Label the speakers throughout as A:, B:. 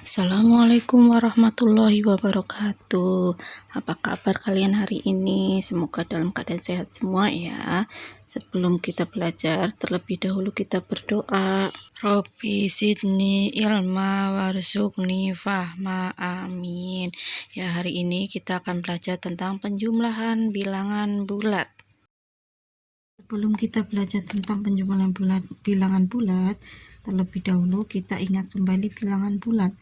A: Assalamualaikum warahmatullahi wabarakatuh. Apa kabar kalian hari ini? Semoga dalam keadaan sehat semua ya. Sebelum kita belajar, terlebih dahulu kita berdoa. Robbi zidni ilma warzuqni fahma, amin. Ya, hari ini kita akan belajar tentang penjumlahan bilangan bulat. Sebelum kita belajar tentang penjumlahan bilangan bulat, terlebih dahulu kita ingat kembali bilangan bulat,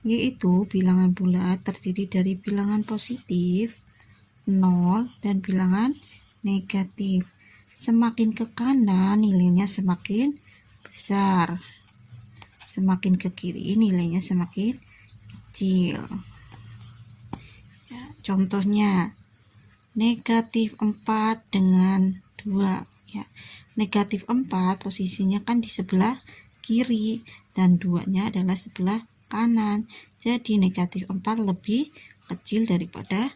A: yaitu bilangan bulat terdiri dari bilangan positif, 0, dan bilangan negatif. Semakin ke kanan nilainya semakin besar, semakin ke kiri nilainya semakin kecil. Ya, contohnya negatif 4 dengan 2 ya. Negatif 4 posisinya kan di sebelah kiri dan 2-nya adalah sebelah kanan, jadi negatif 4 lebih kecil daripada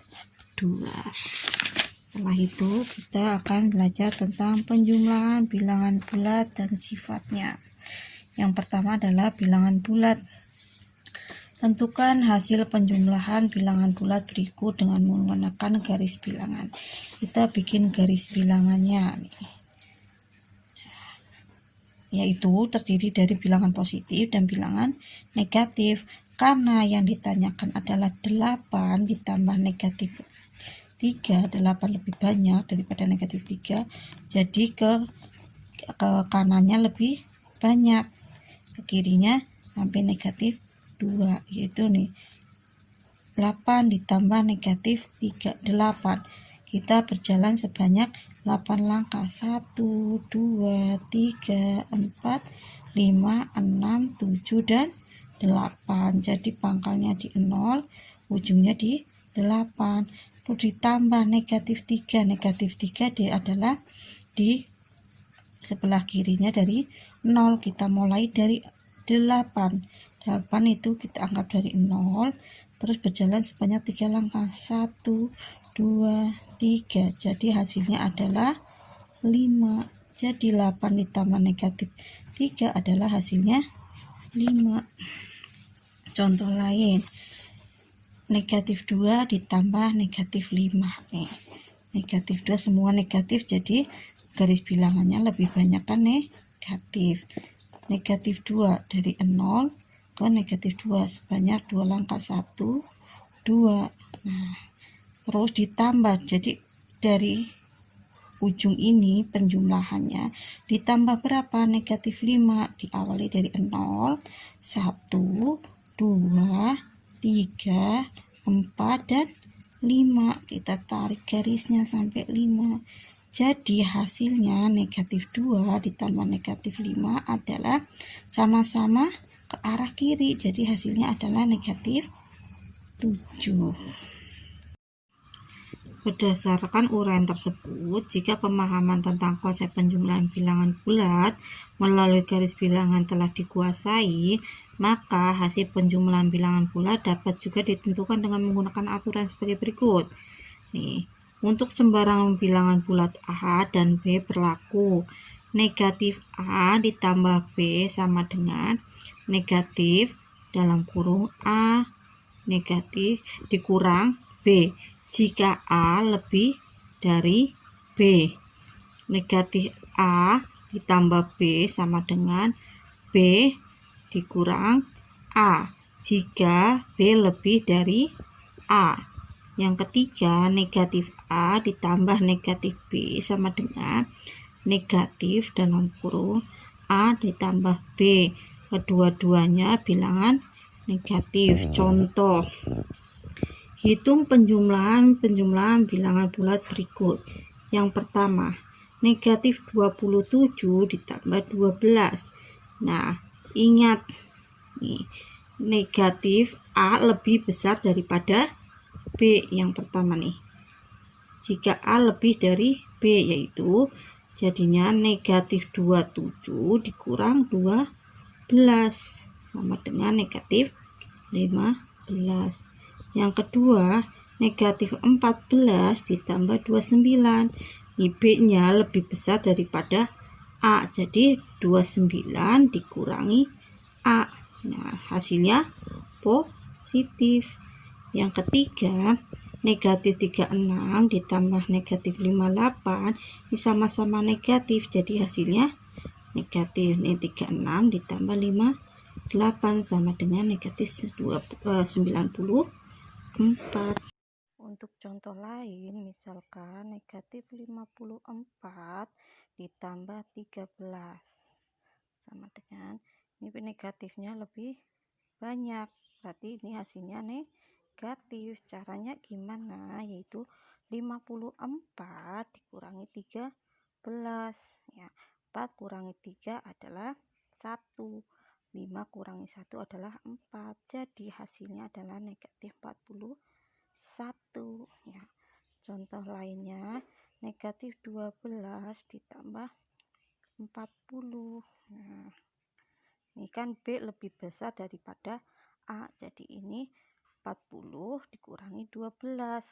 A: 2. Setelah itu kita akan belajar tentang penjumlahan bilangan bulat dan sifatnya. Yang pertama adalah bilangan bulat. Tentukan hasil penjumlahan bilangan bulat berikut dengan menggunakan garis bilangan. Kita bikin garis bilangannya nih, yaitu terdiri dari bilangan positif dan bilangan negatif. Karena yang ditanyakan adalah 8 ditambah negatif 3, 8 lebih banyak daripada negatif 3, jadi ke kanannya lebih banyak, ke kirinya sampai negatif 2, yaitu nih 8 ditambah negatif 3, 8. Kita berjalan sebanyak 8 langkah, 1, 2, 3, 4, 5, 6, 7, dan 8. Jadi pangkalnya di 0, ujungnya di 8. Terus ditambah negatif 3, negatif 3 adalah di sebelah kirinya dari 0. Kita mulai dari 8 itu kita anggap dari 0, terus berjalan sebanyak 3 langkah, 1, 2, 3, jadi hasilnya adalah 5. Jadi 8 ditambah negatif 3 adalah hasilnya 5. Contoh lain, negatif 2 ditambah negatif 5 nih. Negatif 2 semua negatif, jadi garis bilangannya lebih banyak kan negatif. Negatif 2 dari 0 ke negatif 2 sebanyak 2 langkah, 1, 2. Nah, terus ditambah, jadi dari ujung ini penjumlahannya ditambah berapa? Negatif 5, diawali dari 0, 1, 2, 3, 4, dan 5. Kita tarik garisnya sampai 5. Jadi hasilnya negatif 2 ditambah negatif 5 adalah sama-sama ke arah kiri, jadi hasilnya adalah negatif 7. Berdasarkan uraian tersebut, jika pemahaman tentang konsep penjumlahan bilangan bulat melalui garis bilangan telah dikuasai, maka hasil penjumlahan bilangan bulat dapat juga ditentukan dengan menggunakan aturan sebagai berikut. Nih, untuk sembarang bilangan bulat A dan B berlaku negatif A ditambah B sama dengan negatif dalam kurung A negatif dikurang B jika A lebih dari B. Negatif A ditambah B sama dengan B dikurang A jika B lebih dari A. Yang ketiga, negatif A ditambah negatif B sama dengan negatif dalam kurung A ditambah B. Kedua-duanya bilangan negatif. Contoh, hitung penjumlahan bilangan bulat berikut. Yang pertama, negatif 27 ditambah 12. Nah, ingat nih, negatif A lebih besar daripada B yang pertama nih. Jika A lebih dari B, yaitu jadinya negatif 27 dikurang 12 sama dengan negatif 15. Yang kedua, negatif 14 ditambah 29. Ini B-nya lebih besar daripada A, jadi 29 dikurangi A. Nah, hasilnya positif. Yang ketiga, negatif 36 ditambah negatif 58 ini sama-sama negatif, jadi hasilnya negatif. Ini 36 ditambah 58 sama dengan negatif 94. Untuk contoh lain, misalkan negatif 54 ditambah 13 sama dengan, ini negatifnya lebih banyak, berarti ini hasilnya negatif. Caranya gimana? Yaitu 54 dikurangi 13 ya. 4 kurangi 3 adalah 1, 5 kurangi 1 adalah 4, jadi hasilnya adalah negatif 41 ya. Contoh lainnya, negatif 12 ditambah 40. Nah, ini kan B lebih besar daripada A, jadi ini 40 dikurangi 12.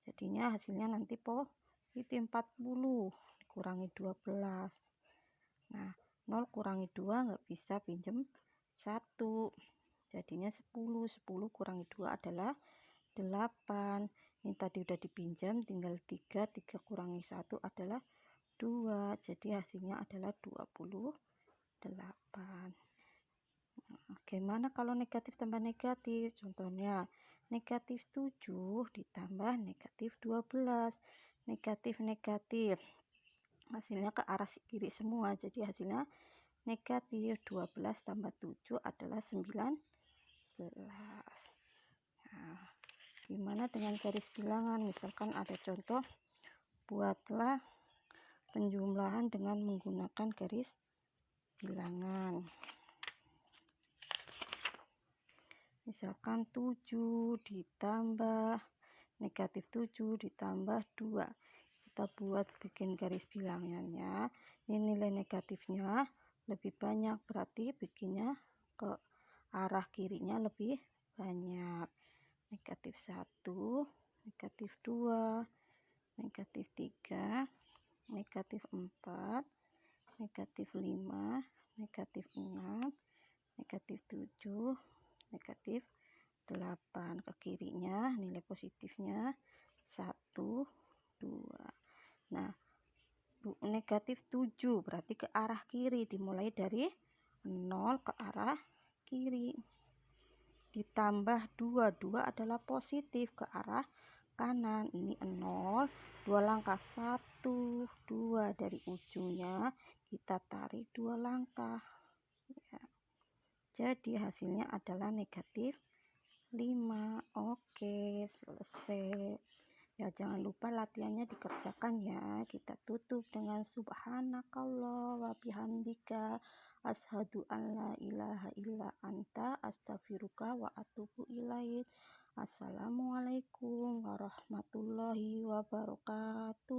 A: Jadinya hasilnya nanti positif 40 dikurangi 12. Nah, 0 kurangi 2 nggak bisa pinjem 1, jadinya 10. 10 kurangi 2 adalah 8. Ini tadi udah dipinjam, tinggal 3 kurangi 1 adalah 2, jadi hasilnya adalah 28. Bagaimana kalau negatif tambah negatif? Contohnya negatif 7 ditambah negatif 12. Negatif hasilnya ke arah kiri semua, jadi hasilnya negatif. 12 tambah 7 adalah 19. Nah, gimana dengan garis bilangan? Misalkan ada contoh, buatlah penjumlahan dengan menggunakan garis bilangan. Misalkan 7 ditambah negatif 7 ditambah 2. Kita buat bikin garis bilangannya. Ini nilai negatifnya lebih banyak, berarti bikinnya ke arah kirinya lebih banyak. Negatif 1, negatif 2, negatif 3, negatif 4, negatif 5, negatif 6, negatif 7, negatif 8. Ke kirinya nilai positifnya 1, 2. Nah, negatif 7 berarti ke arah kiri, dimulai dari 0 ke arah kiri. Ditambah 2, 2 adalah positif ke arah kanan. Ini 0, 2 langkah, 1, 2, dari ujungnya kita tarik 2 langkah ya. Jadi hasilnya adalah negatif 5. Oke, selesai ya. Jangan lupa latihannya dikerjakan ya. Kita tutup dengan subhanakallah wa bihamdika asyhadu an la ilaha illa anta astaghfiruka wa atubu ilaik. Assalamualaikum warahmatullahi wabarakatuh.